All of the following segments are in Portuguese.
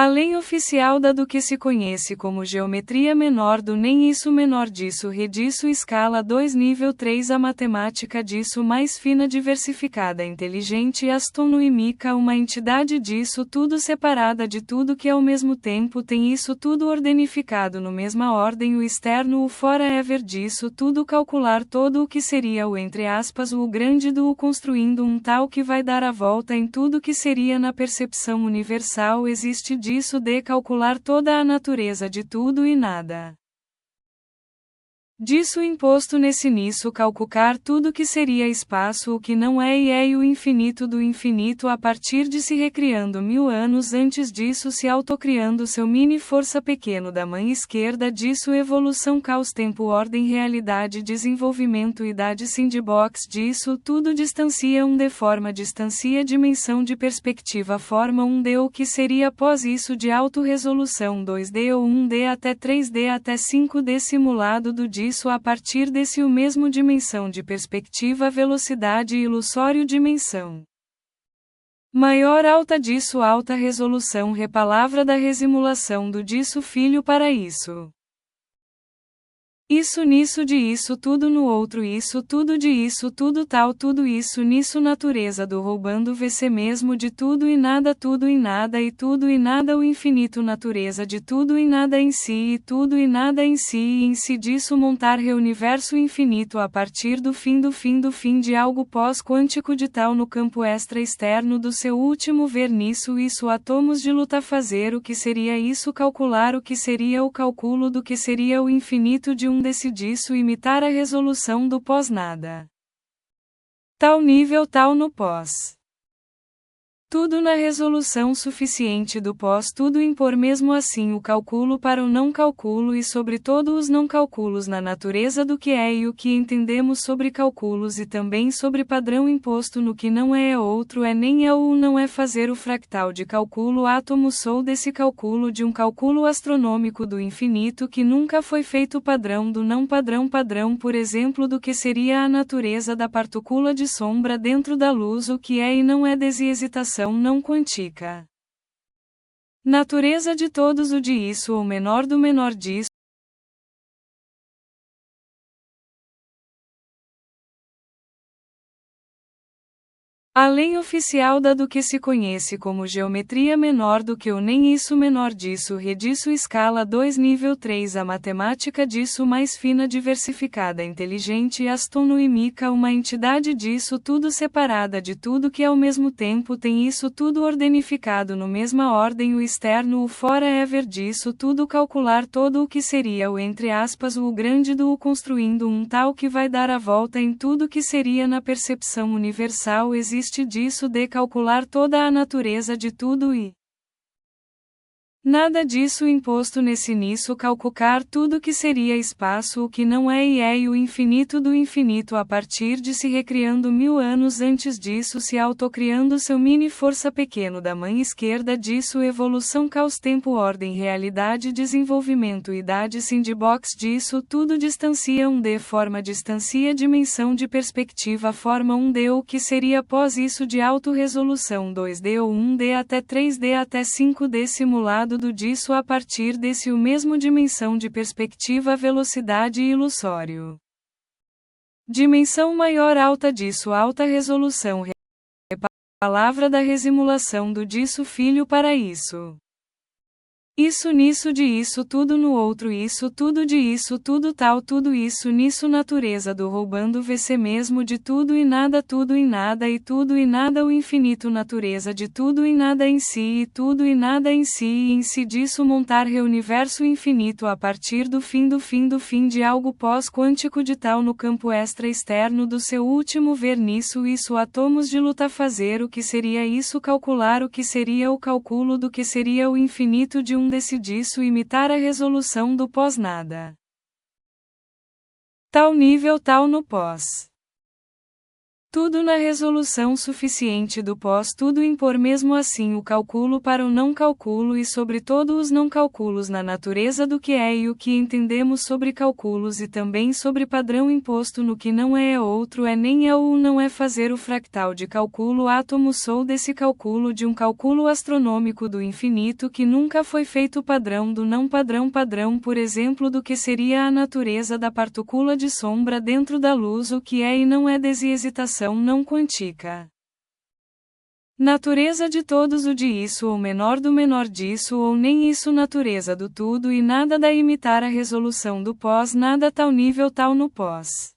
A lei oficial da do que se conhece como geometria menor do nem isso menor disso re disso escala 2 nível 3 a matemática disso mais fina diversificada inteligente astronomia uma entidade disso tudo separada de tudo que ao mesmo tempo tem isso tudo ordenificado no mesma ordem o externo o forever disso tudo calcular todo o que seria o entre aspas o grande do o construindo um tal que vai dar a volta em tudo que seria na percepção universal existe disso de calcular toda a natureza de tudo e nada. Disso imposto nesse nisso calcular tudo que seria espaço o que não é e é e o infinito do infinito a partir de se recriando 1000 anos antes disso se autocriando seu mini força pequeno da mãe esquerda disso evolução caos tempo ordem realidade desenvolvimento idade sandbox disso tudo distancia de forma distancia dimensão de perspectiva forma 1D o que seria após isso de autorresolução 2D ou 1D até 3D até 5D simulado do disso a partir desse o mesmo dimensão de perspectiva velocidade ilusório dimensão maior alta disso alta resolução repalavra da resimulação do disso filho para isso isso nisso de isso tudo no outro isso tudo de isso tudo tal tudo isso nisso natureza do roubando vc mesmo de tudo em nada e tudo e nada o infinito natureza de tudo e nada em si e tudo e nada em si e em si disso montar reuniverso infinito a partir do fim de algo pós-quântico de tal no campo extra externo do seu último ver nisso isso átomos de luta fazer o que seria isso calcular o que seria o cálculo do que seria o infinito de desse disso imitar a resolução do pós-nada. Tal nível tal no pós. Tudo na resolução suficiente do pós tudo impor mesmo assim o cálculo para o não cálculo e sobre todo os não cálculos na natureza do que é e o que entendemos sobre cálculos e também sobre padrão imposto no que não é outro é nem é ou não é fazer o fractal de cálculo átomo sou desse cálculo de um cálculo astronômico do infinito que nunca foi feito padrão do não padrão por exemplo do que seria a natureza da partícula de sombra dentro da luz o que é e não é desexitação não quântica. Natureza de todos o de isso ou menor do menor disso. A lei oficial da do que se conhece como geometria menor do que o nem isso menor disso re disso escala 2 nível 3 a matemática disso mais fina diversificada inteligente astronomia uma entidade disso tudo separada de tudo que ao mesmo tempo tem isso tudo ordenificado no mesma ordem o externo o forever disso tudo calcular todo o que seria o entre aspas o grande do o construindo um tal que vai dar a volta em tudo que seria na percepção universal existe disso de calcular toda a natureza de tudo e nada disso imposto nesse nisso calcular tudo que seria espaço o que não é e o infinito do infinito a partir de se recriando 1000 anos antes disso se autocriando seu mini força pequeno da mãe esquerda disso evolução caos tempo ordem realidade desenvolvimento idade sandbox disso tudo distancia de forma distancia dimensão de perspectiva forma 1D o que seria após isso de autorresolução 2D ou 1D até 3D até 5D simulado do disso a partir desse o mesmo dimensão de perspectiva velocidade ilusório. Dimensão maior alta disso alta resolução palavra da resimulação do disso filho para isso. Isso nisso de isso tudo no outro isso tudo de isso tudo tal tudo isso nisso natureza do roubando vc mesmo de tudo e nada e tudo e nada o infinito natureza de tudo e nada em si e tudo e nada em si e em si disso montar reuniverso infinito a partir do fim de algo pós-quântico de tal no campo extra externo do seu último ver nisso isso átomos de luta fazer o que seria isso calcular o que seria o cálculo do que seria o infinito de desse disso imitar a resolução do pós-nada. Tal nível tal no pós. Tudo na resolução suficiente do pós, tudo impor mesmo assim o cálculo para o não cálculo e sobretudo os não cálculos na natureza do que é e o que entendemos sobre cálculos e também sobre padrão imposto no que não é outro é nem é ou não é fazer o fractal de cálculo átomo sou desse cálculo de um cálculo astronômico do infinito que nunca foi feito padrão do não padrão por exemplo do que seria a natureza da partícula de sombra dentro da luz o que é e não é desihesitação não quântica. Natureza de todos o de isso ou menor do menor disso ou nem isso natureza do tudo e nada da imitar a resolução do pós nada tal nível tal no pós.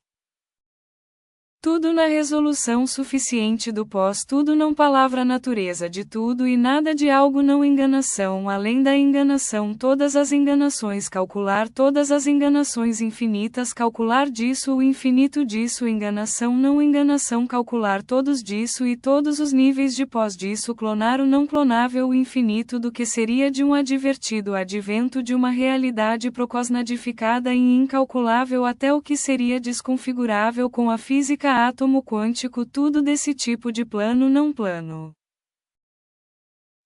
Tudo na resolução suficiente do pós tudo não palavra natureza de tudo e nada de algo não enganação além da enganação todas as enganações calcular todas as enganações infinitas calcular disso o infinito disso enganação não enganação calcular todos disso e todos os níveis de pós disso clonar o não clonável o infinito do que seria de um advertido advento de uma realidade procosnadificada e incalculável até o que seria desconfigurável com a física átomo quântico tudo desse tipo de plano não plano.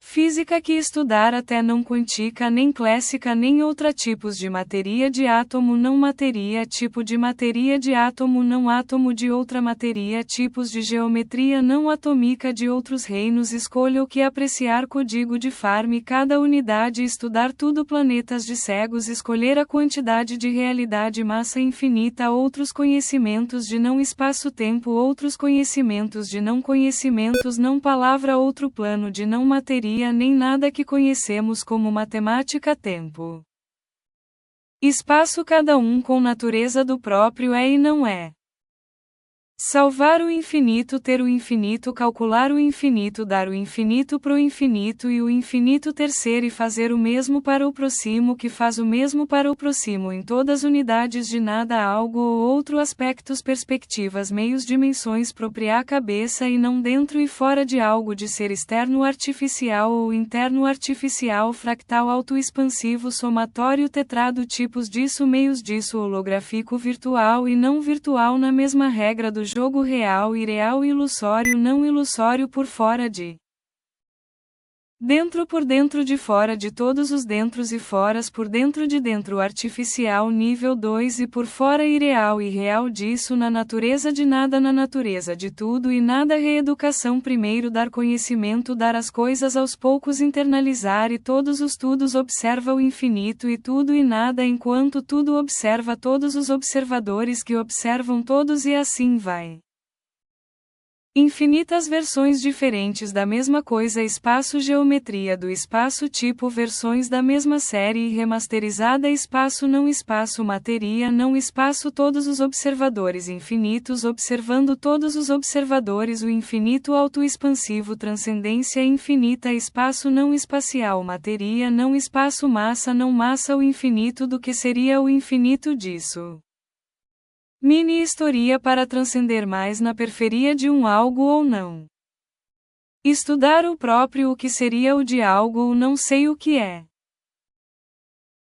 Física que estudar até não quântica nem clássica nem outra tipos de matéria de átomo não matéria tipo de matéria de átomo não átomo de outra matéria tipos de geometria não atômica de outros reinos escolha o que apreciar código de Fermi cada unidade estudar tudo planetas de cegos escolher a quantidade de realidade massa infinita outros conhecimentos de não espaço-tempo outros conhecimentos de não conhecimentos não palavra outro plano de não matéria nem nada que conhecemos como matemática tempo. Espaço cada um com natureza do próprio é e não é. Salvar o infinito ter o infinito calcular o infinito dar o infinito pro infinito e o infinito terceiro e fazer o mesmo para o próximo que faz o mesmo para o próximo em todas unidades de nada algo ou outro aspectos perspectivas meios dimensões propriar cabeça e não dentro e fora de algo de ser externo artificial ou interno artificial fractal autoexpansivo somatório tetrado tipos disso meios disso holográfico virtual e não virtual na mesma regra do jogo real e real ilusório não ilusório por fora de dentro por dentro de fora de todos os dentros e foras por dentro de dentro artificial nível 2 e por fora irreal e real disso na natureza de nada na natureza de tudo e nada reeducação primeiro dar conhecimento dar as coisas aos poucos internalizar e todos os tudos observa o infinito e tudo e nada enquanto tudo observa todos os observadores que observam todos e assim vai. Infinitas versões diferentes da mesma coisa espaço geometria do espaço tipo versões da mesma série remasterizada espaço não espaço matéria não espaço todos os observadores infinitos observando todos os observadores o infinito autoexpansivo transcendência infinita espaço não espacial matéria não espaço massa não massa o infinito do que seria o infinito disso. Mini historia para transcender mais na periferia de um algo ou não. Estudar o próprio o que seria o de algo ou não sei o que é.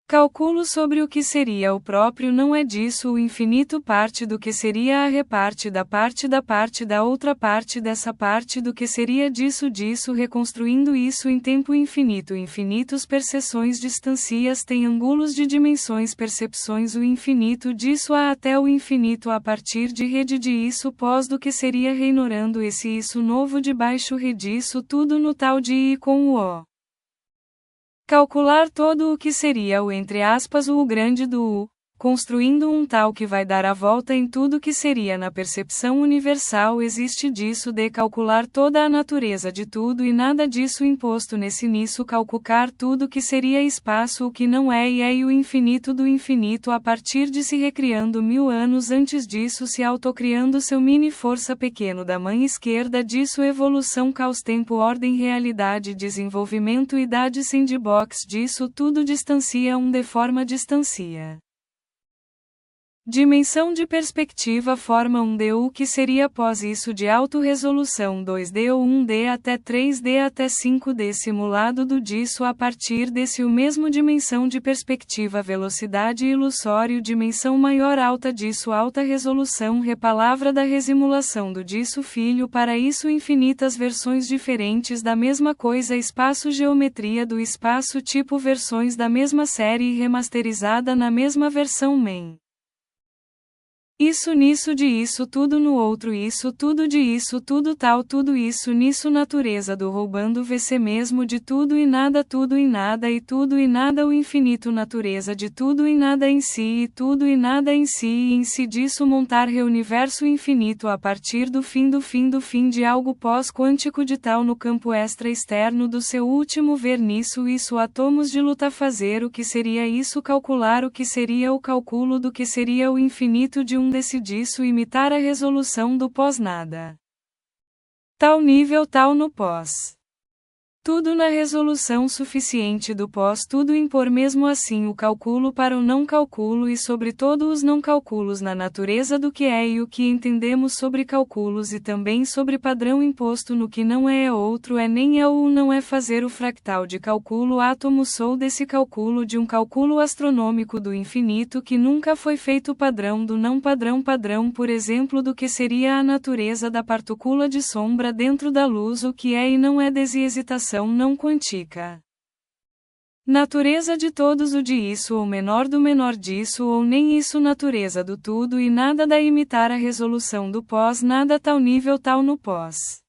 Cálculo sobre o que seria o próprio não é disso o infinito parte do que seria a reparte da outra parte dessa parte do que seria disso reconstruindo isso em tempo infinito infinitos percepções distancias tem ângulos de dimensões percepções o infinito disso a até o infinito a partir de rede de isso pós do que seria reinorando esse isso novo de baixo redisso tudo no tal de I com o O. Calcular todo o que seria o entre aspas o grande do U, construindo um tal que vai dar a volta em tudo que seria na percepção universal existe disso de calcular toda a natureza de tudo e nada disso imposto nesse nisso calcular tudo que seria espaço o que não é e o infinito do infinito a partir de se recriando 1000 anos antes disso se autocriando seu mini força pequeno da mãe esquerda disso evolução caos tempo ordem realidade desenvolvimento idade sandbox disso tudo distancia de forma distancia. Dimensão de perspectiva forma 1D. O que seria após isso de autorresolução 2D ou 1D até 3D até 5D simulado do disso a partir desse o mesmo dimensão de perspectiva velocidade ilusório dimensão maior alta disso alta resolução repalavra da resimulação do disso filho para isso infinitas versões diferentes da mesma coisa espaço geometria do espaço tipo versões da mesma série remasterizada na mesma versão main. Isso nisso de isso tudo no outro isso tudo de isso tudo tal tudo isso nisso natureza do roubando VC mesmo de tudo e nada tudo em nada e tudo e nada o infinito natureza de tudo e nada em si e tudo e nada em si e em si disso montar reuniverso infinito a partir do fim de algo pós-quântico de tal no campo extra externo do seu último ver nisso isso átomos de luta fazer o que seria isso calcular o que seria o cálculo do que seria o infinito de um decidiço imitar a resolução do pós-nada. Tal nível tal no pós. Tudo na resolução suficiente do pós tudo impor mesmo assim o cálculo para o não cálculo e sobre todo os não cálculos na natureza do que é e o que entendemos sobre cálculos e também sobre padrão imposto no que não é outro é nem é ou não é fazer o fractal de cálculo átomo sou desse cálculo de um cálculo astronômico do infinito que nunca foi feito padrão do não padrão por exemplo do que seria a natureza da partícula de sombra dentro da luz o que é e não é desihesitação não quântica. Natureza de todos o de isso ou menor do menor disso ou nem isso natureza do tudo e nada da imitar a resolução do pós nada tal nível tal no pós.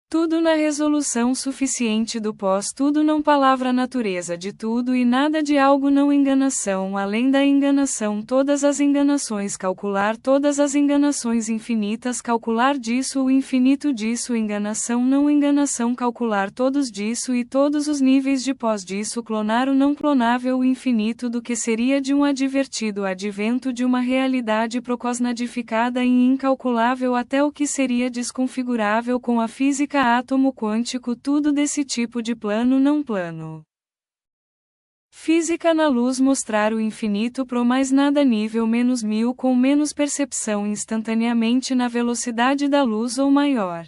Tudo na resolução suficiente do pós tudo não palavra natureza de tudo e nada de algo não enganação além da enganação todas as enganações calcular todas as enganações infinitas calcular disso o infinito disso enganação não enganação calcular todos disso e todos os níveis de pós disso clonar o não clonável o infinito do que seria de um advertido advento de uma realidade procosnadificada e incalculável até o que seria desconfigurável com a física átomo quântico tudo desse tipo de plano não plano. Física na luz mostrar o infinito pro mais nada nível menos 1000 com menos percepção instantaneamente na velocidade da luz ou maior.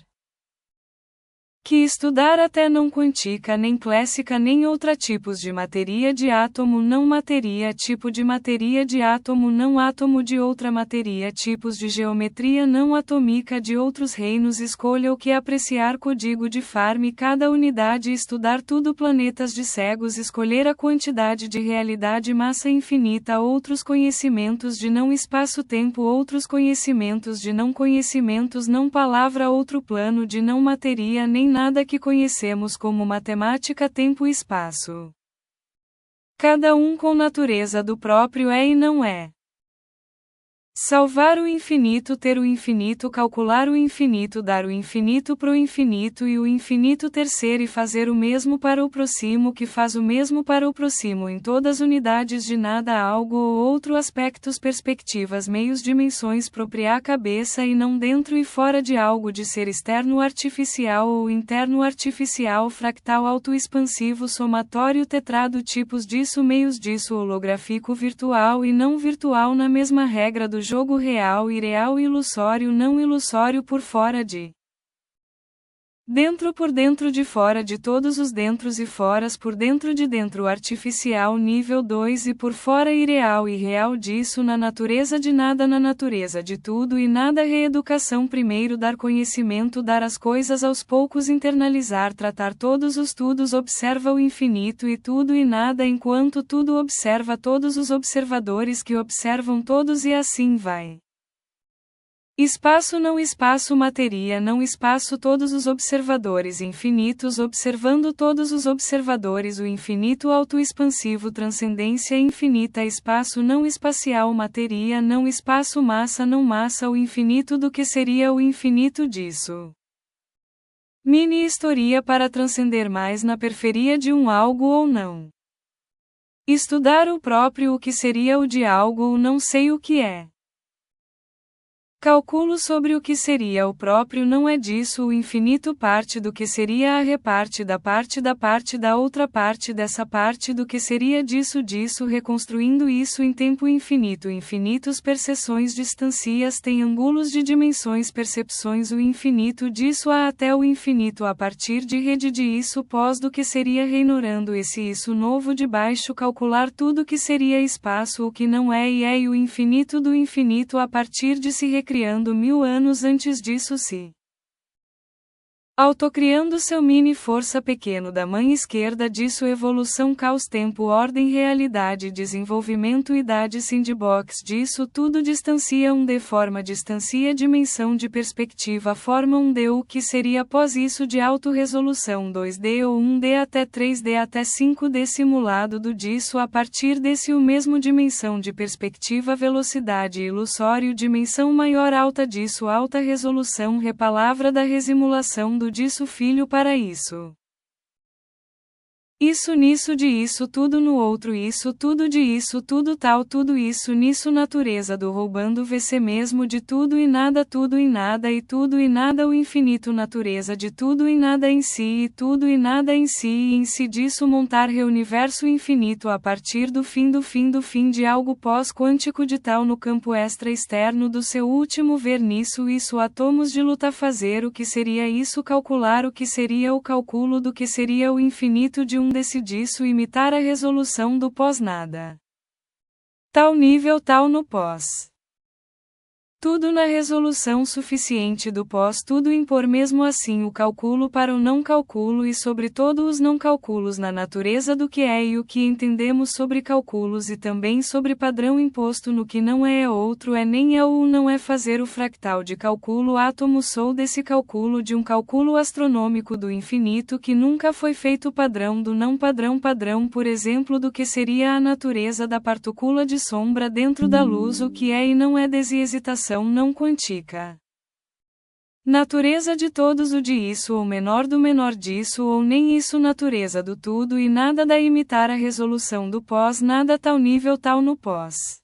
Que estudar até não quântica nem clássica nem outra tipos de matéria de átomo não matéria tipo de matéria de átomo não átomo de outra matéria tipos de geometria não atômica de outros reinos escolha o que apreciar código de Fermi cada unidade estudar tudo planetas de cegos escolher a quantidade de realidade massa infinita outros conhecimentos de não espaço-tempo outros conhecimentos de não conhecimentos não palavra outro plano de não matéria nem nada que conhecemos como matemática tempo e espaço. Cada um com natureza do próprio é e não é. Salvar o infinito ter o infinito calcular o infinito dar o infinito pro infinito e o infinito terceiro e fazer o mesmo para o próximo que faz o mesmo para o próximo em todas unidades de nada algo ou outro aspectos perspectivas meios dimensões propriar cabeça e não dentro e fora de algo de ser externo artificial ou interno artificial fractal autoexpansivo somatório tetrado tipos disso meios disso holográfico virtual e não virtual na mesma regra do jogo real e real ilusório não ilusório por fora de dentro por dentro de fora de todos os dentros e foras por dentro de dentro artificial nível 2 e por fora irreal e real disso na natureza de nada na natureza de tudo e nada reeducação primeiro dar conhecimento dar as coisas aos poucos internalizar tratar todos os tudos observa o infinito e tudo e nada enquanto tudo observa todos os observadores que observam todos e assim vai. Espaço não espaço matéria não espaço todos os observadores infinitos observando todos os observadores o infinito autoexpansivo transcendência infinita espaço não espacial matéria não espaço massa não massa o infinito do que seria o infinito disso. Mini historia para transcender mais na periferia de um algo ou não. Estudar o próprio o que seria o de algo ou não sei o que é. Cálculo sobre o que seria o próprio não é disso o infinito parte do que seria a reparte da outra parte dessa parte do que seria disso reconstruindo isso em tempo infinito infinitos percepções distancias tem ângulos de dimensões percepções o infinito disso a até o infinito a partir de rede de isso pós do que seria reinorando esse isso novo de baixo calcular tudo que seria espaço o que não é e o infinito do infinito a partir de se criando 1000 anos antes disso se autocriando seu mini força pequeno da mãe esquerda disso evolução caos tempo ordem realidade desenvolvimento idade sandbox disso tudo distancia 1D forma distancia dimensão de perspectiva forma 1D o que seria após isso de autorresolução 2D ou 1D até 3D até 5D simulado do disso a partir desse o mesmo dimensão de perspectiva velocidade ilusório dimensão maior alta disso alta resolução repalavra da resimulação do disso filho para isso. Isso nisso de isso tudo no outro isso tudo de isso tudo tal tudo isso nisso natureza do roubando VC mesmo de tudo e nada tudo em nada e tudo e nada o infinito natureza de tudo e nada em si e tudo e nada em si e em si disso montar reuniverso infinito a partir do fim de algo pós-quântico de tal no campo extra externo do seu último ver nisso isso átomos de luta fazer o que seria isso calcular o que seria o cálculo do que seria o infinito de disso imitar a resolução do pós-nada. Tal nível tal no pós. Tudo na resolução suficiente do pós tudo impor mesmo assim o cálculo para o não cálculo e sobre todo os não cálculos na natureza do que é e o que entendemos sobre cálculos e também sobre padrão imposto no que não é outro é nem é ou não é fazer o fractal de cálculo átomo sou desse cálculo de um cálculo astronômico do infinito que nunca foi feito padrão do não padrão por exemplo do que seria a natureza da partícula de sombra dentro da luz o que é e não é desihesitação não quântica. Natureza de todos o de isso ou menor do menor disso ou nem isso natureza do tudo e nada da imitar a resolução do pós nada tal nível tal no pós.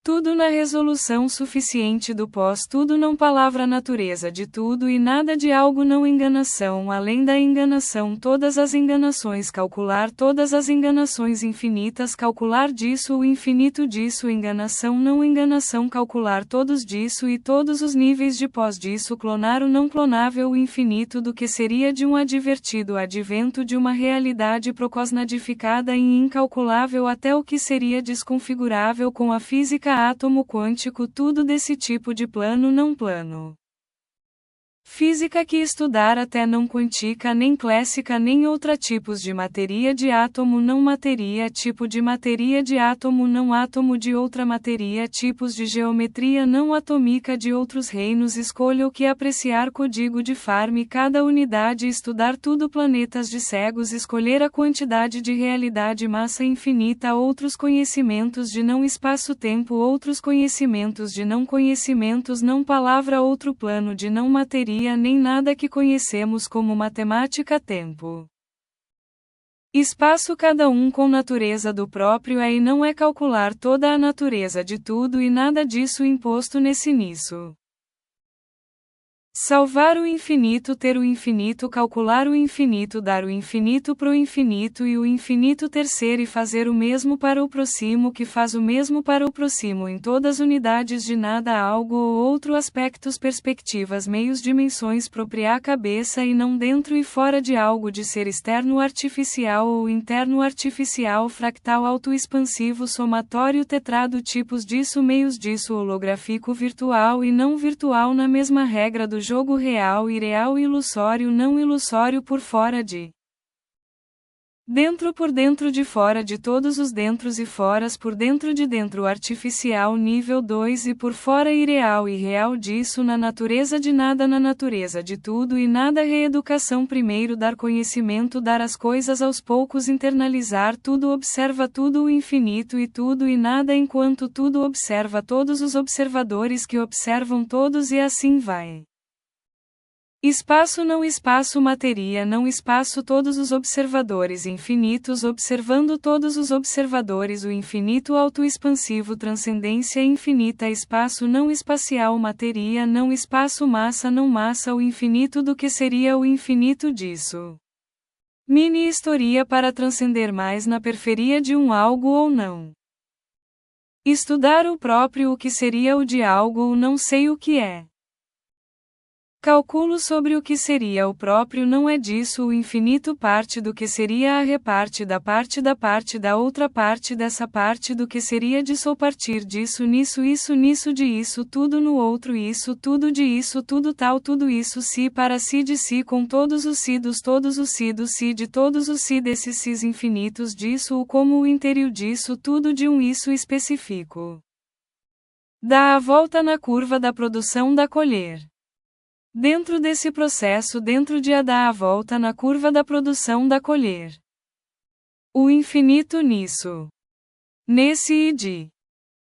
Tudo na resolução suficiente do pós tudo não palavra natureza de tudo e nada de algo não enganação além da enganação todas as enganações calcular todas as enganações infinitas calcular disso o infinito disso enganação não enganação calcular todos disso e todos os níveis de pós disso clonar o não clonável o infinito do que seria de um advertido advento de uma realidade procosnadificada e incalculável até o que seria desconfigurável com a física átomo quântico tudo desse tipo de plano não plano. Física que estudar até não quântica nem clássica nem outra tipos de matéria de átomo não matéria tipo de matéria de átomo não átomo de outra matéria tipos de geometria não atômica de outros reinos escolha o que apreciar código de Fermi cada unidade estudar tudo planetas de cegos escolher a quantidade de realidade massa infinita outros conhecimentos de não espaço-tempo outros conhecimentos de não conhecimentos não palavra outro plano de não matéria nem nada que conhecemos como matemática tempo. Espaço cada um com natureza do próprio é e não é calcular toda a natureza de tudo e nada disso imposto nesse nisso. Salvar o infinito ter o infinito calcular o infinito dar o infinito pro infinito e o infinito terceiro e fazer o mesmo para o próximo que faz o mesmo para o próximo em todas unidades de nada algo ou outro aspectos perspectivas meios dimensões propriar cabeça e não dentro e fora de algo de ser externo artificial ou interno artificial fractal autoexpansivo somatório tetrado tipos disso meios disso holográfico virtual e não virtual na mesma regra do jogo real e real ilusório não ilusório por fora de dentro por dentro de fora de todos os dentros e foras por dentro de dentro artificial nível 2 e por fora irreal e real disso na natureza de nada na natureza de tudo e nada reeducação primeiro dar conhecimento dar as coisas aos poucos internalizar tudo observa tudo o infinito e nada enquanto tudo observa todos os observadores que observam todos e assim vai. Espaço não espaço matéria não espaço todos os observadores infinitos observando todos os observadores o infinito autoexpansivo transcendência infinita espaço não espacial matéria não espaço massa não massa o infinito do que seria o infinito disso. Mini historia para transcender mais na periferia de um algo ou não. Estudar o próprio o que seria o de algo ou não sei o que é. Calculo sobre o que seria o próprio não é disso o infinito parte do que seria a reparte da outra parte dessa parte do que seria disso ou partir disso nisso isso nisso de isso tudo no outro isso tudo de isso tudo tal tudo isso si para si de si com todos os si do si de todos os si desses sis infinitos disso o como o interior disso tudo de um isso específico. Dá a volta na curva da produção da colher. Dentro desse processo dentro de a dar a volta na curva da produção da colher. O infinito nisso. Nesse e de.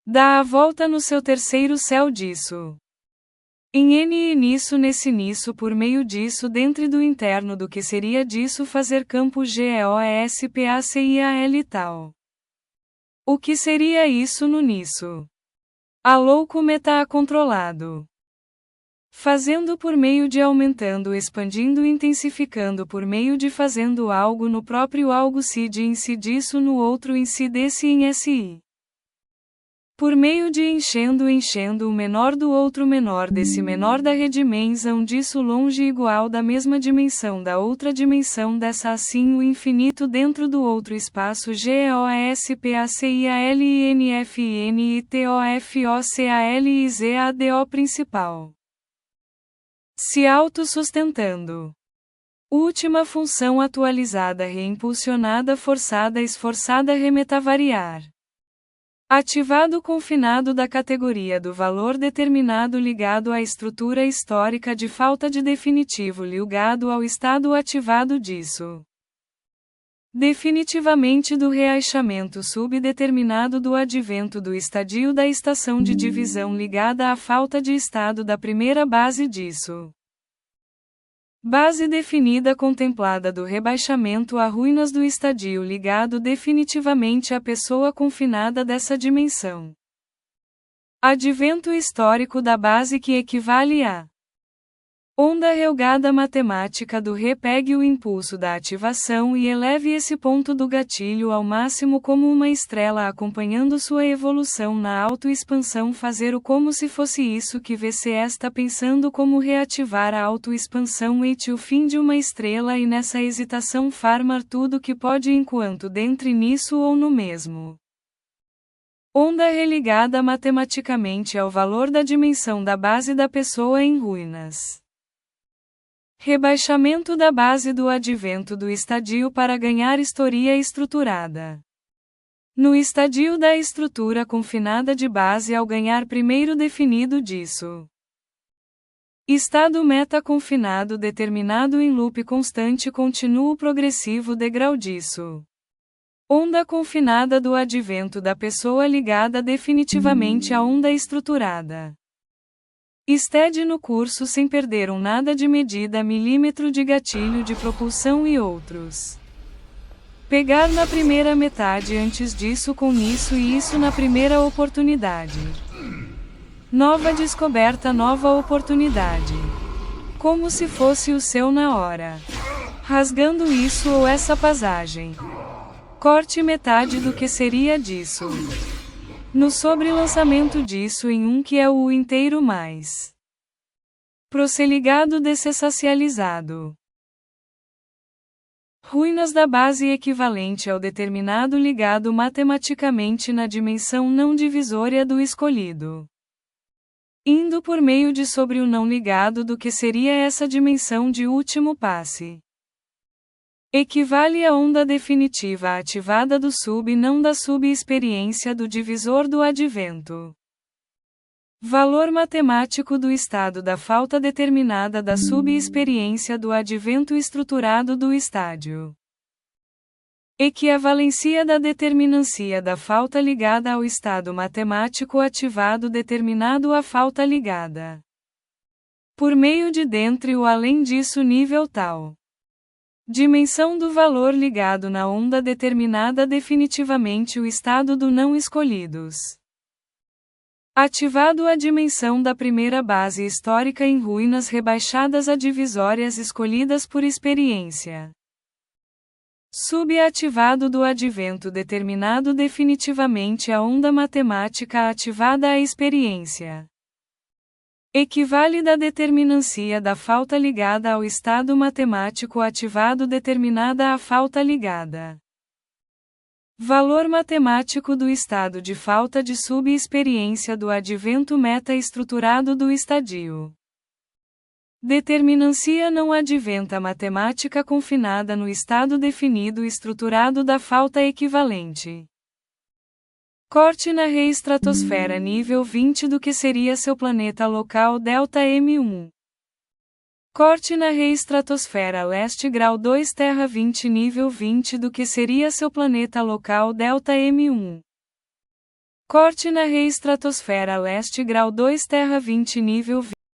Dá a volta no seu terceiro céu disso. Em N e nisso nesse nisso por meio disso dentro do interno do que seria disso fazer campo GEOSPACIAL e tal. O que seria isso no nisso? A louco meta controlado. Fazendo por meio de aumentando expandindo intensificando por meio de fazendo algo no próprio algo si de em si disso no outro em si desse em si. Por meio de enchendo o menor do outro menor desse menor da redimensão disso longe igual da mesma dimensão da outra dimensão dessa assim o infinito dentro do outro espaço GOSPACIALINFINITOFOCALIZADO principal. Se autossustentando. Última função atualizada reimpulsionada forçada esforçada remetavariar. Ativado confinado da categoria do valor determinado ligado à estrutura histórica de falta de definitivo ligado ao estado ativado disso. Definitivamente do reaixamento subdeterminado do advento do estadio da estação de divisão ligada à falta de estado da primeira base disso. Base definida contemplada do rebaixamento a ruínas do estadio ligado definitivamente à pessoa confinada dessa dimensão. Advento histórico da base que equivale a onda relgada matemática do repegue o impulso da ativação e eleve esse ponto do gatilho ao máximo como uma estrela acompanhando sua evolução na autoexpansão fazer o como se fosse isso que você está pensando como reativar a autoexpansão e o fim de uma estrela e nessa hesitação farmar tudo que pode enquanto dentre nisso ou no mesmo. Onda religada matematicamente ao valor da dimensão da base da pessoa em ruínas. Rebaixamento da base do advento do estadio para ganhar história estruturada. No estadio da estrutura confinada de base ao ganhar primeiro definido disso. Estado meta confinado determinado em loop constante contínuo progressivo degrau disso. Onda confinada do advento da pessoa ligada definitivamente à onda estruturada. Estede no curso sem perder um nada de medida milímetro de gatilho de propulsão e outros. Pegar na primeira metade antes disso com nisso e isso na primeira oportunidade. Nova descoberta nova oportunidade. Como se fosse o seu na hora. Rasgando isso ou essa passagem. Corte metade do que seria disso. No sobrelançamento disso em um que é o inteiro mais. Prosseligado desessacializado. Ruínas da base equivalente ao determinado ligado matematicamente na dimensão não divisória do escolhido. Indo por meio de sobre o não ligado do que seria essa dimensão de último passe. Equivale à onda definitiva ativada do sub não da sub-experiência do divisor do advento. Valor matemático do estado da falta determinada da sub-experiência do advento estruturado do estádio. Equivalencia da determinancia da falta ligada ao estado matemático ativado determinado à falta ligada. Por meio de dentre o além disso nível tal. Dimensão do valor ligado na onda determinada definitivamente o estado do não escolhidos. Ativado a dimensão da primeira base histórica em ruínas rebaixadas a divisórias escolhidas por experiência. Subativado do advento determinado definitivamente a onda matemática ativada à experiência. Equivale da determinancia da falta ligada ao estado matemático ativado determinada à falta ligada. Valor matemático do estado de falta de subexperiência do advento meta-estruturado do estadio. Determinancia não adventa matemática confinada no estado definido estruturado da falta equivalente. Corte na reestratosfera nível 20 do que seria seu planeta local delta M1. Corte na reestratosfera leste grau 2 terra 20 nível 20 do que seria seu planeta local delta M1. Corte na reestratosfera leste grau 2 terra 20 nível 20.